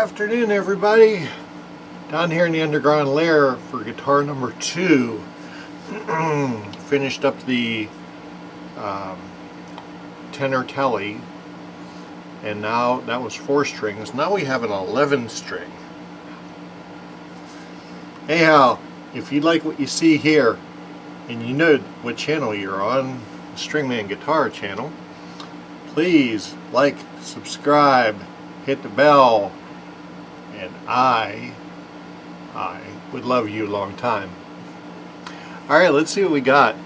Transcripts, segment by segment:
Afternoon, everybody. Down here in the underground lair for guitar number 2. Finished up the tenor telly, and now that was 4 strings. Now we have an 11 string. Anyhow, if you like what you see here, and you know what channel you're on, the Stringman Guitar channel, please like, subscribe, hit the bell, and I would love you a long time. Alright, let's see what we got.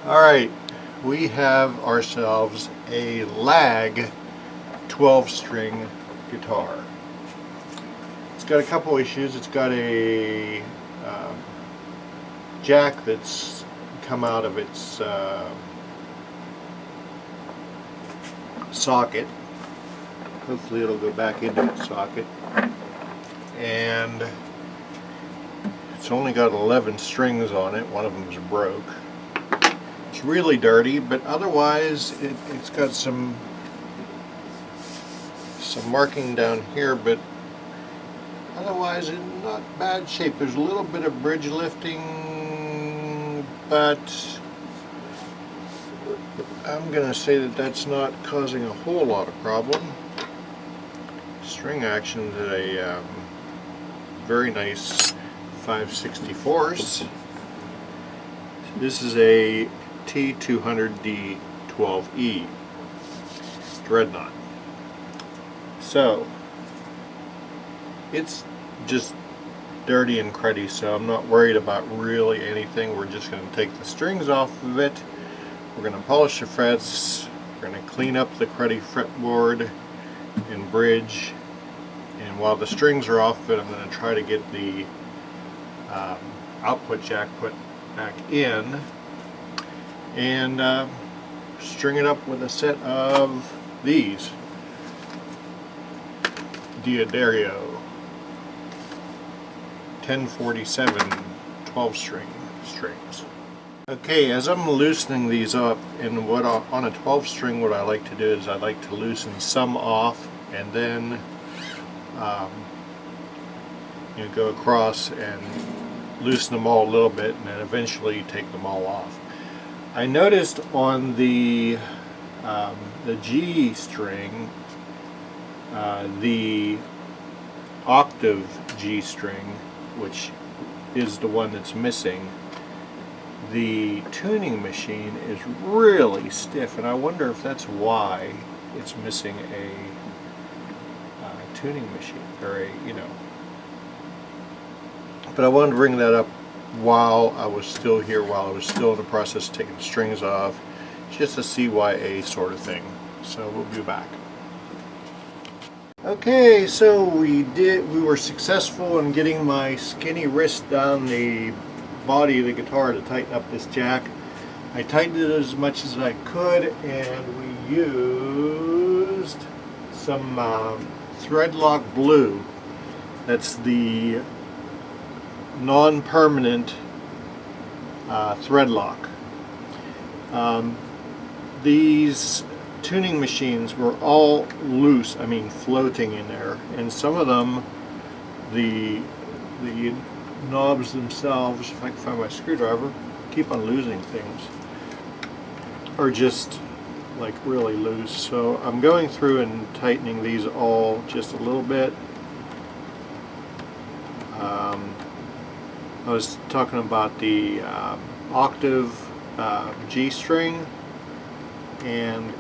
Alright, we have ourselves a lag 12-string guitar. It's got a couple issues. It's got a jack that's come out of its socket. Hopefully it'll go back into its socket. And it's only got 11 strings on it. One of them's broke. It's really dirty, but otherwise it's got some marking down here, but otherwise in not bad shape. There's a little bit of bridge lifting, but I'm going to say that that's not causing a whole lot of problem. String action's at a very nice 5/64. This is a T200D12e dreadnought. So it's just dirty and cruddy, so I'm not worried about really anything. We're just going to take the strings off of it. We're going to polish the frets. We're going to clean up the cruddy fretboard and bridge. And while the strings are off it, I'm going to try to get the output jack put back in and string it up with a set of these D'Addario 1047 12-string strings. Okay, as I'm loosening these up, and on a 12-string, what I like to do is I like to loosen some off and then go across and loosen them all a little bit, and then eventually take them all off. I noticed on the G string, the octave G string, which is the one that's missing, the tuning machine is really stiff, and I wonder if that's why it's missing a tuning machine, or but I wanted to bring that up while I was still here, while I was still in the process of taking the strings off, just a CYA sort of thing. So we'll be back. Okay, so we were successful in getting my skinny wrist down the body of the guitar to tighten up this jack. I tightened it as much as I could, and we used some Threadlock Blue. That's the non-permanent Threadlock. These tuning machines were all loose, I mean floating in there, and some of them, the knobs themselves, if I can find my screwdriver, keep on losing things, are just like really loose. So I'm going through and tightening these all just a little bit. I was talking about the octave G string, and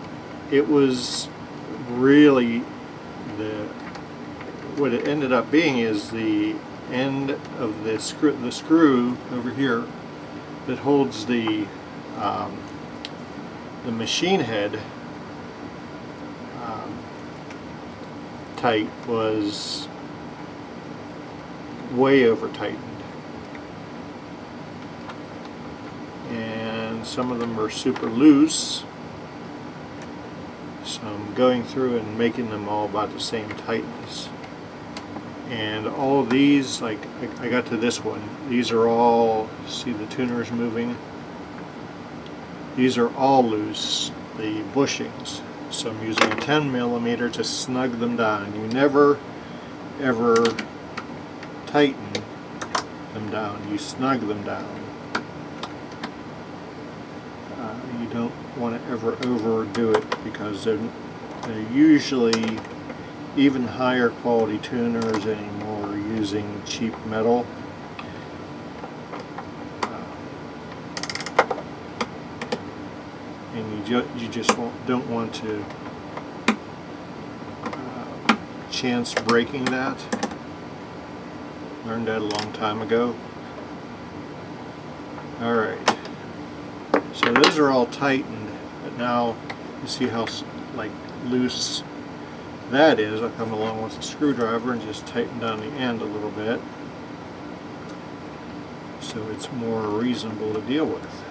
it was really what it ended up being is the end of the screw over here that holds the machine head tight was way over tightened, and some of them are super loose. So I'm going through and making them all about the same tightness. And all of these, like I got to this one, these are all, see the tuners moving? These are all loose, the bushings. So I'm using a 10mm to snug them down. You never ever tighten them down, you snug them down. You don't want to ever overdo it because they're usually even higher quality tuners anymore using cheap metal. And you just don't want to chance breaking that. Learned that a long time ago. Alright, so those are all tightened, but now you see how loose that is. I'll come along with a screwdriver and just tighten down the end a little bit so it's more reasonable to deal with.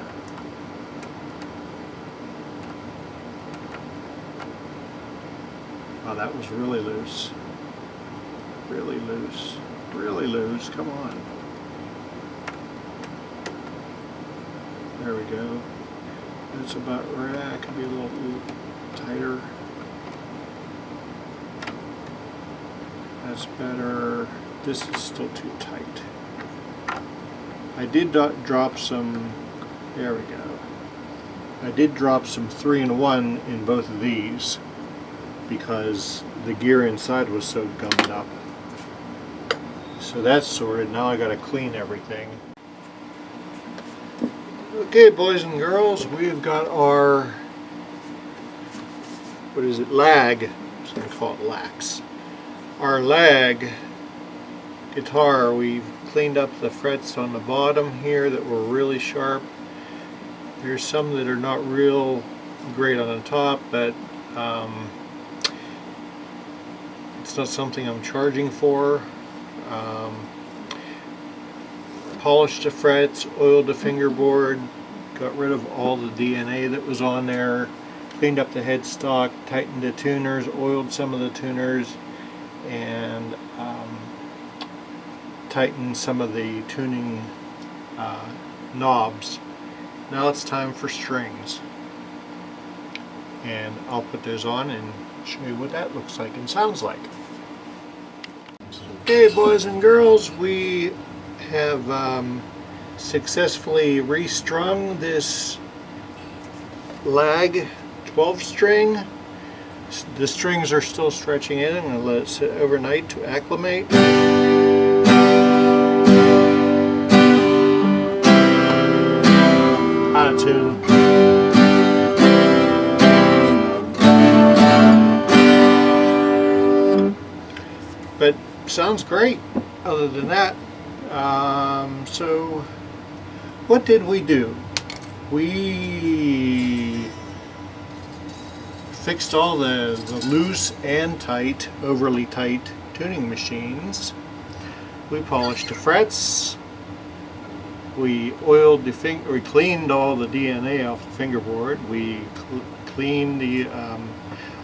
Wow, that was really loose. Really loose. Really loose. Come on. There we go. That's about right. It could be a little tighter. That's better. This is still too tight. I did drop some. There we go. I did drop some 3-in-1 in both of these because the gear inside was so gummed up. So that's sorted. Now I got to clean everything. Okay, boys and girls, we've got our, what is it, lag. I'm just going to call it lax. Our lag guitar, we've cleaned up the frets on the bottom here that were really sharp. There's some that are not real great on the top, but it's not something I'm charging for. Polished the frets, oiled the fingerboard, got rid of all the DNA that was on there, cleaned up the headstock, tightened the tuners, oiled some of the tuners, and tightened some of the tuning knobs. Now it's time for strings, and I'll put those on and show you what that looks like and sounds like. Okay, boys and girls, we have successfully restrung this lag 12 string. The strings are still stretching in. I'm going to let it sit overnight to acclimate. Out of tune. But sounds great. Other than that, so what did we do? We fixed all the loose and tight, overly tight tuning machines. We polished the frets. We oiled the we cleaned all the DNA off the fingerboard. We cleaned the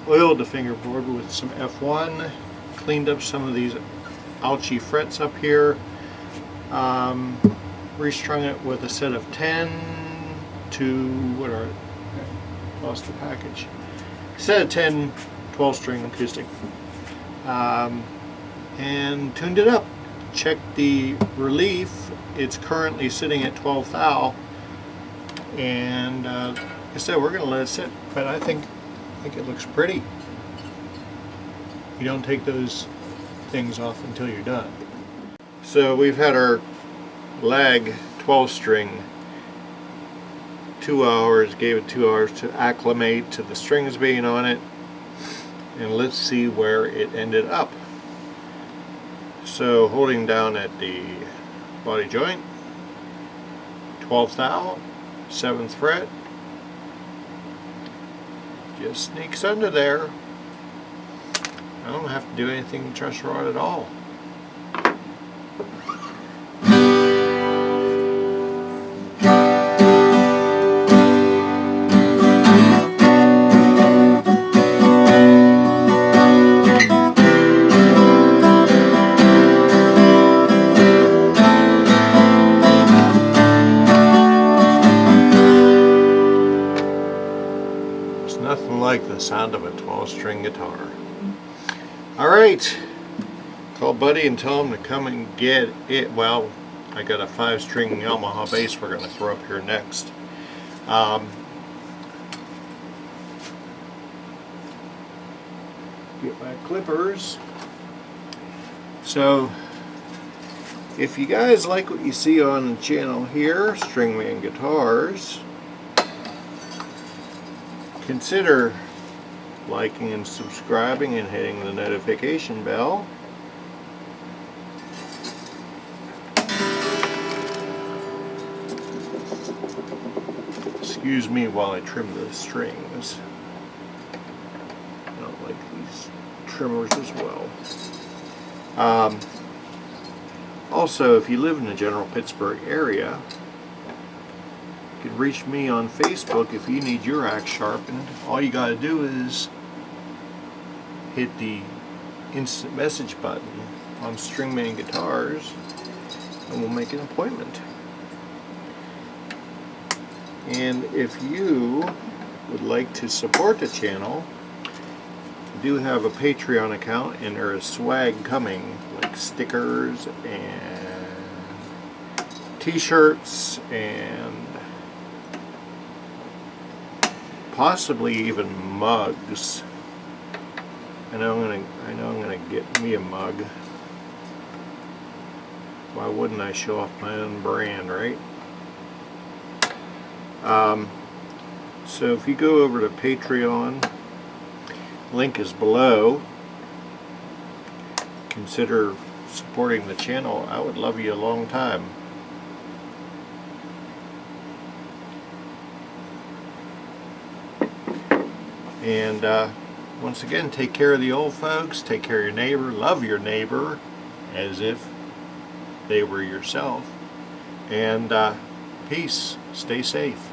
oiled the fingerboard with some F1. Cleaned up some of these ouchy frets up here. Restrung it with a set of 10 to, what are, lost the package. Set of 10 12-string acoustic. And tuned it up. Checked the relief. It's currently sitting at 12 thou. And like I said, we're going to let it sit, but I think it looks pretty. You don't take those things off until you're done. So we've had our lag 12 string 2 hours, gave it 2 hours to acclimate to the strings being on it, and let's see where it ended up. So holding down at the body joint, 12th thou, 7th fret, just sneaks under there. I don't have to do anything to truss rod at all. It's nothing like the the sound of a 12-string guitar. Alright, call Buddy and tell him to come and get it. Well, I got a 5-string Yamaha bass we're going to throw up here next. Get my clippers. So, if you guys like what you see on the channel here, Stringman Guitars, consider liking and subscribing and hitting the notification bell. Excuse me while I trim the strings. I don't like these trimmers as well. Also, if you live in the general Pittsburgh area, you can reach me on Facebook if you need your axe sharpened. All you got to do is hit the instant message button on Stringman Guitars and we'll make an appointment. And if you would like to support the channel, we do have a Patreon account and there is swag coming, like stickers and t-shirts and possibly even mugs. I know I'm gonna get me a mug. Why wouldn't I show off my own brand, right? So if you go over to Patreon, link is below. Consider supporting the channel. I would love you a long time. And once again, take care of the old folks, take care of your neighbor, love your neighbor as if they were yourself, and peace, stay safe.